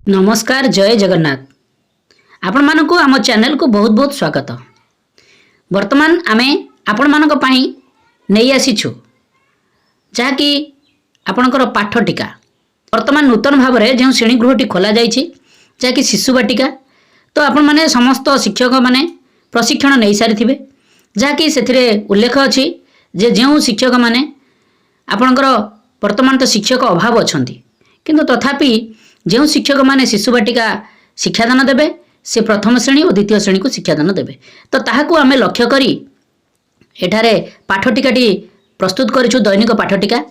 नमस्कार जय जगन्नाथ आपण मानक आम चैनल को बहुत बहुत स्वागत। वर्तमान आमे आपण मानक पई नहीं आसीछु जहाँकि आपणकर पाठ टीका वर्तमान नूतन भाव में जो श्रेणीगृहटी खोल जाइए जहाँकि शिशु बाटिका तो आपण माने समस्त शिक्षक माने प्रशिक्षण नहीं सारी जहाँकि से उल्लेख अच्छी जे जो शिक्षक माने आपणकर वर्तमान तो शिक्षक अभाव अच्छा किंतु तथापि जो शिक्षक माने शिशु बाटिका शिक्षादान देवे से प्रथम श्रेणी और द्वितीय श्रेणी को शिक्षादान देवे तो ताहाकू आमे लक्ष्य करी एठारे पाठटिकाटी प्रस्तुत करिछु दैनिक पाठटिका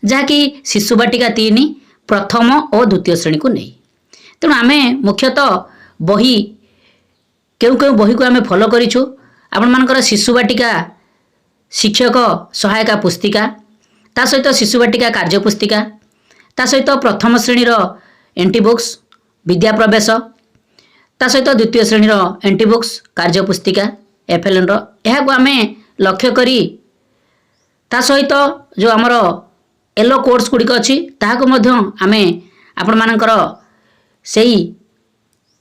जहाँकि शिशु बाटिका 3 प्रथम और द्वितीय श्रेणी को नहीं। तेणु आमे मुख्यतः बही केउ केउ बही को आमे फॉलो करिछु आपण मानकर शिशु बाटिका शिक्षक सहायता पुस्तिका ता सहित शिशु बाटिका कार्य पुस्तिका ता सहित प्रथम श्रेणी एंटी बुक्स विद्या प्रवेश ता सहित द्वितीय श्रेणी एंटी बुक्स कार्य पुस्तिका एफएलएन को आमे लक्ष्य करी ता सहित जो आमर येलो कोर्स गुड़िक अच्छी ताहाको मध्य आमे आपण मानकर सेही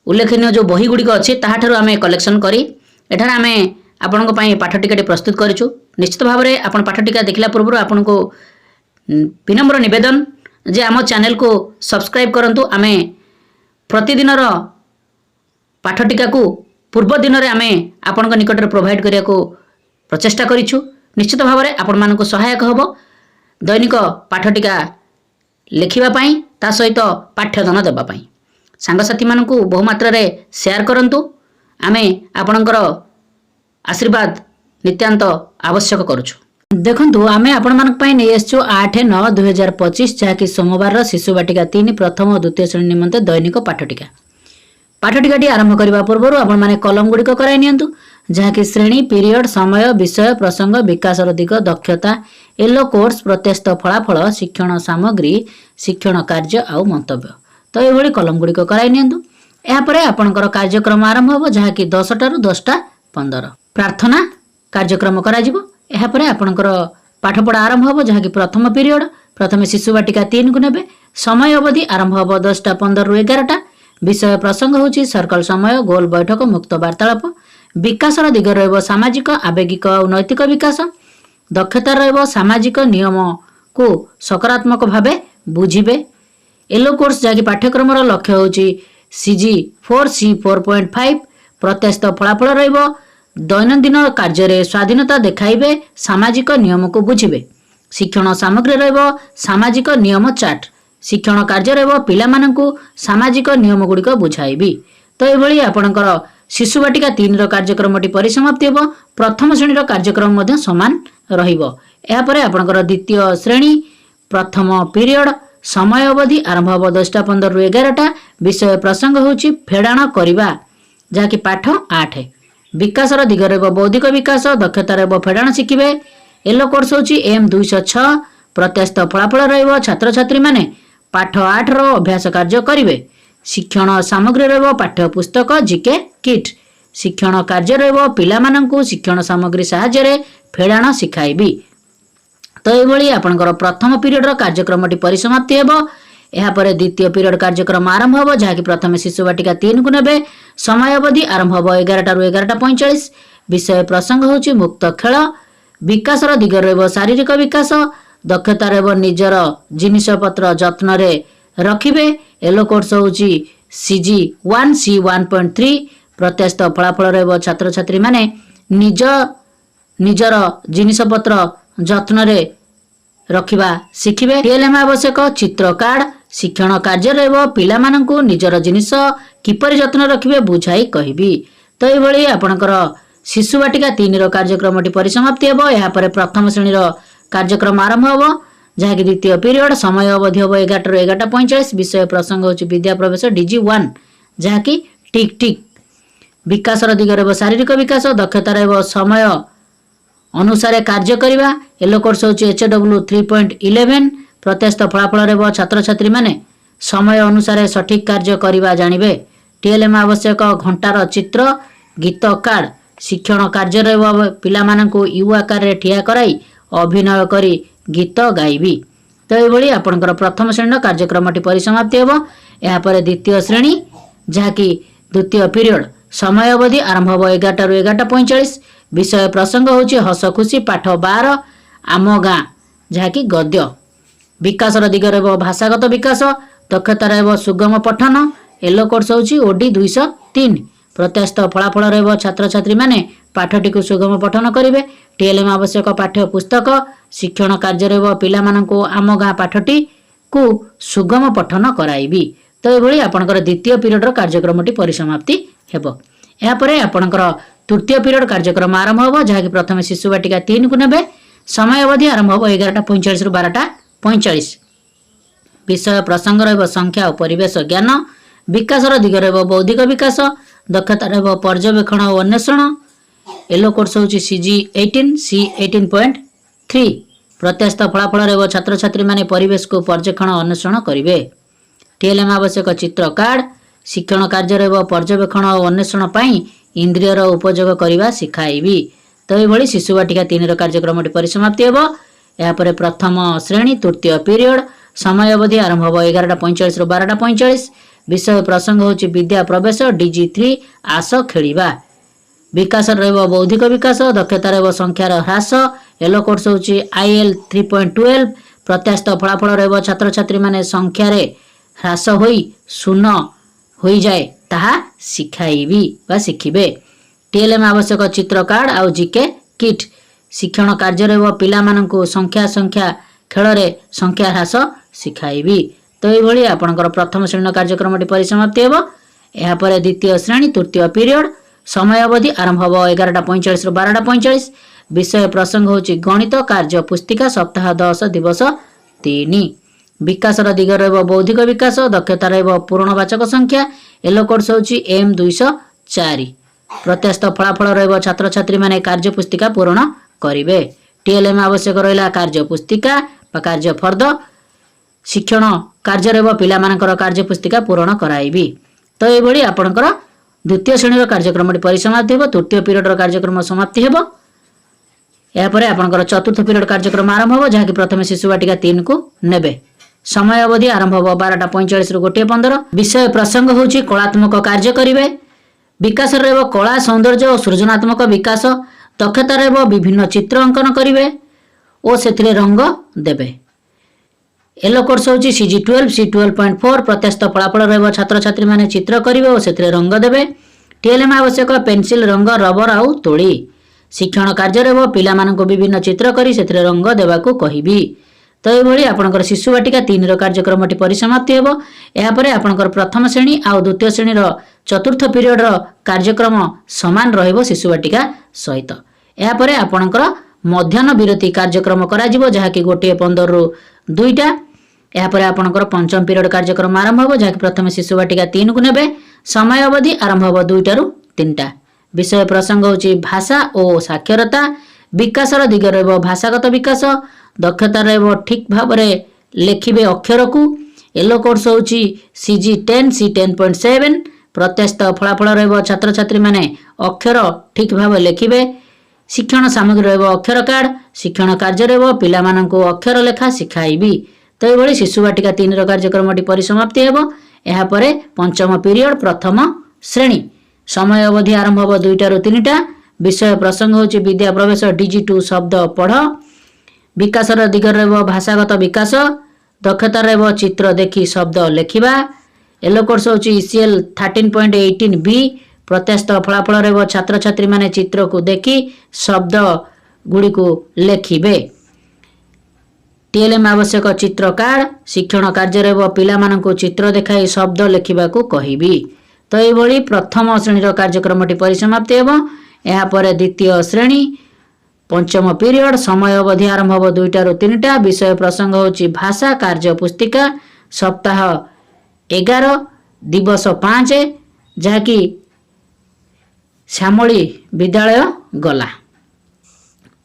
उल्लेखनीय जो बही गुड़िक अच्छी ताहाठारु आमे कलेक्शन करी एठार आमे आपनको पई पाठटिकाटी प्रस्तुत करिछु। निश्चित भाव में आपण पाठटिका देखला पूर्व आपनको विनम्र निवेदन जे आम चैनल को सब्सक्राइब करंतु आमे प्रतिदिन पाठटिका को पूर्व दिन में आमे आपण निकट में प्रोवाइड करिया को प्रचेष्टा करिछु। निश्चित भाव में आपण मानको सहायक हबो दैनिक पाठटिका लिखिबा पई ता सहित पाठ्यदान देबा पई सांगसाथी मानकू बहुमात्रा रे शेयर करंतु आमे आपणकर आशीर्वाद नित्यांत आवश्यक करुछु। देखंतु आमे आपण मानक पई नै आछो 8-9-2025 जहाँकि सोमवार शिशु बाटिका 3 प्रथम और द्वितीय श्रेणी निमंते दैनिक पाठटिकाटी आरंभ करबा पूर्व आपण माने कलम गुड़िक कराई नियंतु जहाँकि श्रेणी पीरियड समय विषय प्रसंग विकासर दिग दक्षता येलो कोर्स प्रत्यस्त फलाफल शिक्षण सामग्री शिक्षण कार्य आउ मंतव्य तो ये कलम गुड़िक कराई नियंतु। यापर आपणकर कार्यक्रम आरंभ हो जहाँकि 10टारू 10:15 प्रार्थना कार्यक्रम कराजिबो। यापर आपणकर पाठपढ़ा आरंभ हो जहाँकि प्रथम पीरियड प्रथम शिशु बाटिका 3 को नेबे समय अवधि आरंभ हो 10:15 ରୁ 11टा विषय प्रसंग होची सर्कल समय गोल बैठक मुक्त वार्तालाप विकासर दिग रहिबो सामाजिक आवेगिक और नैतिक विकास दक्षता रहिबो सामाजिक नियम को सकारात्मक भावे बुझिबे। येलो कोर्स जहाँकि पाठ्यक्रम लक्ष्य होची CG 4C 4.5 प्रत्याशित फलाफल रहिबो दैनंदिन कार्य स्वाधीनता देखाइबे सामाजिक नियम को बुझिबे शिक्षण सामग्री रहिबो सामाजिक नियम चार्ट शिक्षण कार्य रहिबो पिला माननकू सामाजिक नियम गुड़िक बुझाइबी। तो एभली आपणकर शिशु बाटिका 3 कार्यक्रमटी परिसमाप्ति हेबो प्रथम श्रेणी कार्यक्रम मध्य समान रहिबो। यापर आपणकर द्वितीय श्रेणी प्रथम पीरियड समय अवधि आरंभ हो 10:15 ରୁ 11टा विषय प्रसंग होची फेडाण करिबा जहाँकि पाठ 8 विकासर दिग रहिबो बौद्धिक विकास दक्षता रहिबो फेडाण शिखिबे। येलो कोर्स होची M 206 प्रत्याशित फलाफल रहिबो छात्र छात्री माने पाठ 8 रो अभ्यास कार्य करिवे शिक्षण सामग्री रहिबो पाठ्य पुस्तक जीके किट शिक्षण कार्य रहिबो पिला माननकू शिक्षण सामग्री सहायता रे फेडाण शिखाइबी। तो एभली आपणकर प्रथम पीरियड कार्यक्रमटी परिसमाप्ति हेबो। यापर द्वितीय पीरियड कार्यक्रम आरंभ हो जहाँकि प्रथम शिशु बाटिका 3 को नेबे समय अवधि आरंभ हो 11टा ରୁ 11:45 विषय प्रसंग होची मुक्त खेल विकासर दिग रहिबो शारीरिक विकास दक्षता रहिबो निजर जिनिस पत्र जत्न रे रखिबे। येलो कोर्स होची CG 1C 1.3 प्रत्याशित फलाफल रहिबो छात्र छात्री माने निजर जिनिस पत्र जत्न रे रखिबा शिखिबे। TLM आवश्यक चित्र कार्ड शिक्षण कार्य रहिबो पिला माननकू निजर जिनिस किपरि जत्न रखिबे बुझाई कहिबी। तो एभली आपणकर शिशु बाटिका 3 कार्यक्रमटी परिसमाप्ति हेबो। यापर प्रथम श्रेणी कार्यक्रम आरंभ हो जहाँकि द्वितीय पीरियड समय अवधि हो 11टा ରୁ 11:45 विषय प्रसंग होची विद्या प्रवेश DG 1 जहाँकि टिक टिक विकासर दिग रहिबो शारीरिक विकास दक्षता रहिबो समय अनुसार कार्य करिबा। येलो कोर्स होची HW 3.11 प्रत्याशित फलाफल रहिबो छात्र छात्री माने समय अनुसार सठिक कार्य करिबा जानिबे। TLM आवश्यक घंटार चित्र गीत कार्ड शिक्षण कार्य रहिबो पिला माननकू यू आकार रे ठिया कराई अभिनय करी गीत गाइबी। तो ये आपणकर प्रथम श्रेणी कार्यक्रमटी परिसमाप्ति हेबो। यापर द्वितीय श्रेणी जहाँकि द्वितीय पीरियड समय अवधि आरंभ हम 11 ରୁ 11:45। विषय प्रसंग होची हस खुशी पाठ 12 आम गाँ जहाँकि गद्य। विकास दिग रह भाषागत विकास दक्षता रह सुगम पठन येलो कोर्स होची ओडी 203। प्रत्याशित फलाफल रह छात्र छात्री माने पाठटी को सुगम पठन करेंगे। टीएलएम आवश्यक पाठ्य पुस्तक शिक्षण कार्य रह पिला माननको आम गाँ पाठटी को सुगम पठन कराइबी। तो ये आपंकर द्वितीय पीरियड कार्यक्रमटी परिसमाप्ति हेबो। यापरे आपंकर तृतीय पीरियड कार्यक्रम आरंभ हो जहाँकि प्रथम शिशु बाटिका 3 को नेबे। समय अवधि आरंभ हो 11:45 ରୁ 12:45। विषय प्रसंग रह संख्या और परिवेश ज्ञान। विकास दिग रह बौद्धिक विकास दक्षता रह पर्यवेक्षण और अन्वेषण येलो कोर्स होची CG 18 C 18.3। प्रत्याशित फलाफल रह छात्र छात्री माने परिवेश को पर्यवेक्षण और अन्वेषण करेंगे। टीएलएम आवश्यक चित्र कार्ड शिक्षण कार्य रह पर्यवेक्षण और अन्वेषण पाई इंद्रियर उपयोग करने शिखाइबी। तो ये शिशु बाटिका 3 कार्यक्रम परिसमाप्ति हेबो। यापर प्रथम श्रेणी तृतीय पीरियड समय अवधि आरंभ हो 11:45 ରୁ 12:45। विषय प्रसंग होची विद्या प्रवेश DG3 आस खेलिबा। विकास रह बौद्धिक विकास दक्षता रह संख्यार ह्रास येलो कोर्स होची IL 3.12। प्रत्याशित फलाफल रह छात्र छात्री माने संख्यार ह्रास होई शून्य हो जाए ताहा शिखाइबी बा शिखिबे। टीएलएम आवश्यक चित्र कार्ड आउ जीके किट शिक्षण कार्य रह पिला माननको संख्या खेल रे संख्या ह्रास शिखाइबी। तो ये आपंकर प्रथम श्रेणी कार्यक्रम परिसमाप्ति हेबो। यापर द्वितीय श्रेणी तृतीय पीरियड समय अवधि आरंभ हो 11:45 ରୁ 12:45। विषय प्रसंग होची गणित कार्य पुस्तिका सप्ताह 10 दिवस 3। विकास दिग रह बौद्धिक विकास दक्षता रह पूर्णवाचक संख्या येलो कोर्स होची M 204। प्रत्याशित फलाफल रह छात्र छात्री माने कार्य पुस्तिका पूर्ण करेंगे। टीएलएम आवश्यक रहा कार्य पुस्तिका कार्य फर्द शिक्षण कार्य रह पिला मानकर कार्य पुस्तिका पूर्ण कराइबी। तो ये आपंकर द्वितीय श्रेणी कार्यक्रम परिसमाप्ति हेबो। तृतीय पीरियड कार्यक्रम समाप्ति हेबो। यापर आपंकर चतुर्थ पीरियड कार्यक्रम आरंभ हो जहाँकि प्रथम शिशु बाटिका 3 को नेबे। समय अवधि आरंभ हो 12:45 ରୁ 1:15। विषय प्रसंग होची कलात्मक कार्य करेंगे। विकास रह कला सौंदर्य और सृजनात्मक विकास दक्षता रह विभिन्न चित्र अंकन करेंगे और से रंग देवे। येलो कोर्स होची CG 12 C 12.4। प्रत्याशित फलाफल रह छात्र छात्री माने चित्र करेंगे और से रंग देवे। टीएलएम आवश्यक पेंसिल रंग रबर आउ तोड़ी शिक्षण कार्य रह पिला माननको विभिन्न चित्र करी से रंग देवाको कहिबी। तो ये आपंकर शिशु बाटिका 3 कार्यक्रम परिसमाप्ति हेबो। यापर आपंकर प्रथम श्रेणी आउ द्वितीय श्रेणी चतुर्थ पीरियड कार्यक्रम समान रहिबो शिशु बाटिका सहित। यापर आपंकर मध्याह्न विरति कार्यक्रम करा जिवो जहाँकि 1:15 ରୁ 2टा। यापर आपंकर पंचम पीरियड कार्यक्रम आरंभ हो जहाँकि प्रथम शिशु बाटिका 3 को नेबे। समय अवधि आरंभ हो 2टा ରୁ 3टा। विषय प्रसंग होची भाषा और साक्षरता। विकास दिग रह भाषागत विकास दक्षता रह ठीक भाव लेखिबे अक्षर को येलो कोर्स होची CG 10 C 10.7। प्रत्याशित फलाफल रह छात्र छात्री माने अक्षर ठीक भाव लेखिबे। शिक्षण सामग्री रह अक्षर कार्ड शिक्षण कार्य रह पिला माननको अक्षर लेखा शिखाइबी। तो ये शिशु बाटिका 3 कार्यक्रम परिसमाप्ति हेबो। यापर पंचम पीरियड प्रथम श्रेणी समय अवधि आरंभ हो 2टा ରୁ 3टा। विषय प्रसंग होची विद्या प्रवेश DG2 शब्द पढ़। विकास दिग रह भाषागत विकास दक्षता रह चित्र देखी शब्द लेखिबा। येलो कोर्स होची ECL 13.18B। प्रत्याशित फलाफल रह छात्र छात्री माने चित्र को देखी शब्द गुड़ी को लेखिबे। टीएलएम आवश्यक चित्र कार्ड शिक्षण कार्य रह पिला माननको चित्र देखाई शब्द लेखिबा को कहिबी। तो ये प्रथम श्रेणी कार्यक्रम परिसमाप्ति हेबो। यापर द्वितीय श्रेणी पंचम पीरियड समय अवधि आरंभ हो 2टा ରୁ 3टा। विषय प्रसंग होची भाषा कार्य पुस्तिका सप्ताह 11 दिवस 5 जहाँकि श्यामली विद्यालय गला।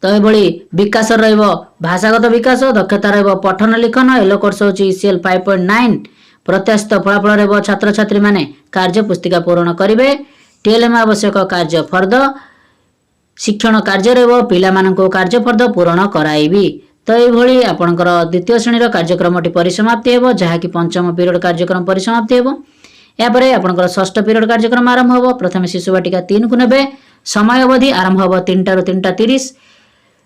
तो ये विकास रहिबो भाषागत विकास दक्षता रहिबो पठन लिखन येलो कोर्स होची ECL 5.9। प्रत्याशित फलाफल रहिबो छात्र छात्री माने कार्य पुस्तिका पूर्ण करिवे। टीएलएम आवश्यक कार्य फर्द शिक्षण कार्य रहिबो पिला माननको कार्य फर्द पूर्ण कराइबी। तो ये आपणकर द्वितीय श्रेणी कार्यक्रमटी परिसमाप्ति हेबो जहाँकि पंचम पीरियड कार्यक्रम परिसमाप्ति हेबो। यापर आपणकर षष्ठ पीरियड कार्यक्रम आरंभ हेबो। प्रथम शिशु बाटिका 3 को नेबे। समय अवधि आरंभ हेबो 3 रु 3:30।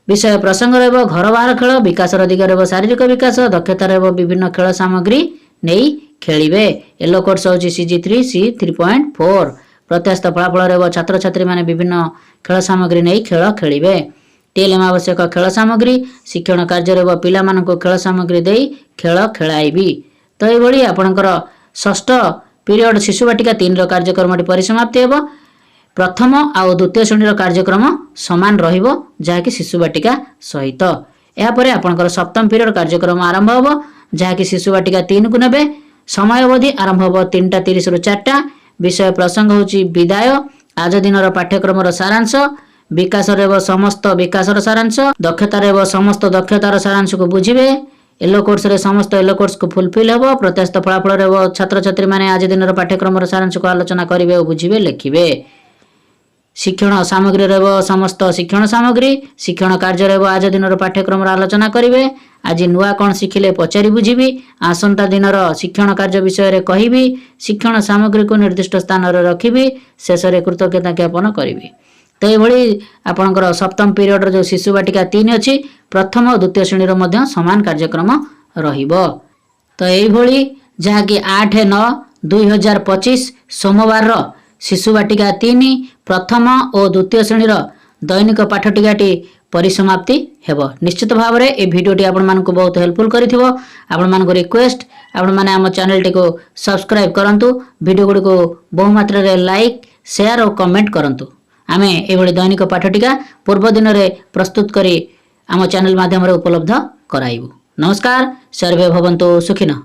विषय प्रसंग रहबो घर बाहर खेल। विकास दिग रहबो शारीरिक विकास। दक्षता रहबो विभिन्न खेल सामग्री नहीं खेलिबे। येलो कोर्स होची CG3 C3.4। प्रत्याशित फलाफल रहबो छात्र छात्री माने विभिन्न खेल सामग्री नहीं खेल खेलिबे। TLM आवश्यक खेल सामग्री। शिक्षण कार्य रहबो पिला मानको खेल सामग्री देई खेल खेलाइबी। तो ये आपणकर षष्ठ पीरियड शिशु बाटिका 3 रो कार्यक्रम परिसमाप्ति हेबो। प्रथम आउ द्वितीय श्रेणी कार्यक्रम समान रहिबो जहाँकि शिशु बाटिका सहित। यापर आपणकर सप्तम पीरियड कार्यक्रम आरंभ हेबो जहाँकि शिशु बाटिका 3 को नेबे। समय अवधि आरंभ हेबो 3:30 रु 4टा। विषय प्रसंग होची विदाय। आज दिनर पाठ्यक्रम सारांश। विकास रहबो समस्त विकासर सारांश। दक्षता रहबो समस्त दक्षतार सारांश को बुझिबे। येलो कोर्स रे समस्त येलो कोर्स को फुलफिल हेबो। प्रत्याशित फलाफल रहबो छात्र छात्री माने आज दिनर पाठ्यक्रम सारांश को आलोचना करिवे और बुझिबे लिखिबे। शिक्षण सामग्री रहबो समस्त शिक्षण सामग्री। शिक्षण कार्य रहबो आज दिनर पाठ्यक्रम आलोचना करिवे। आज नुआ कौन शिखिले पचारि बुझिबी। आसंता दिनर शिक्षण कार्य विषय रे कहिबी। शिक्षण सामग्री को निर्दिष्ट स्थान रे रखिबी। शेष रे कृतज्ञता ज्ञापन करिबी। तो ये आपणकर सप्तम पीरियड जो शिशु बाटिका 3 अच्छी प्रथम और द्वितीय श्रेणी मध्य समान कार्यक्रम रहिबो। तो ये जहाँकि 8/9/2025 सोमवार शिशु बाटिका 3 प्रथम और द्वितीय श्रेणी दैनिक पाठटिकाटी परिसमाप्ति हेबो। निश्चित भाव में ये भिडियोटी आपण मानक बहुत हेल्पफुल करिथिबो। आपण मानक रिक्वेस्ट आपण माने आम चैनल टी को सब्सक्राइब करंतु। वीडियो गुडी को बहु मात्रा रे लाइक शेयर और कमेंट करंतु। आमे एभली दैनिक पाठटिका पूर्व दिन रे प्रस्तुत करी आम चैनल माध्यम रे उपलब्ध कराइबु। नमस्कार। सर्वे भवन्तु सुखिनः।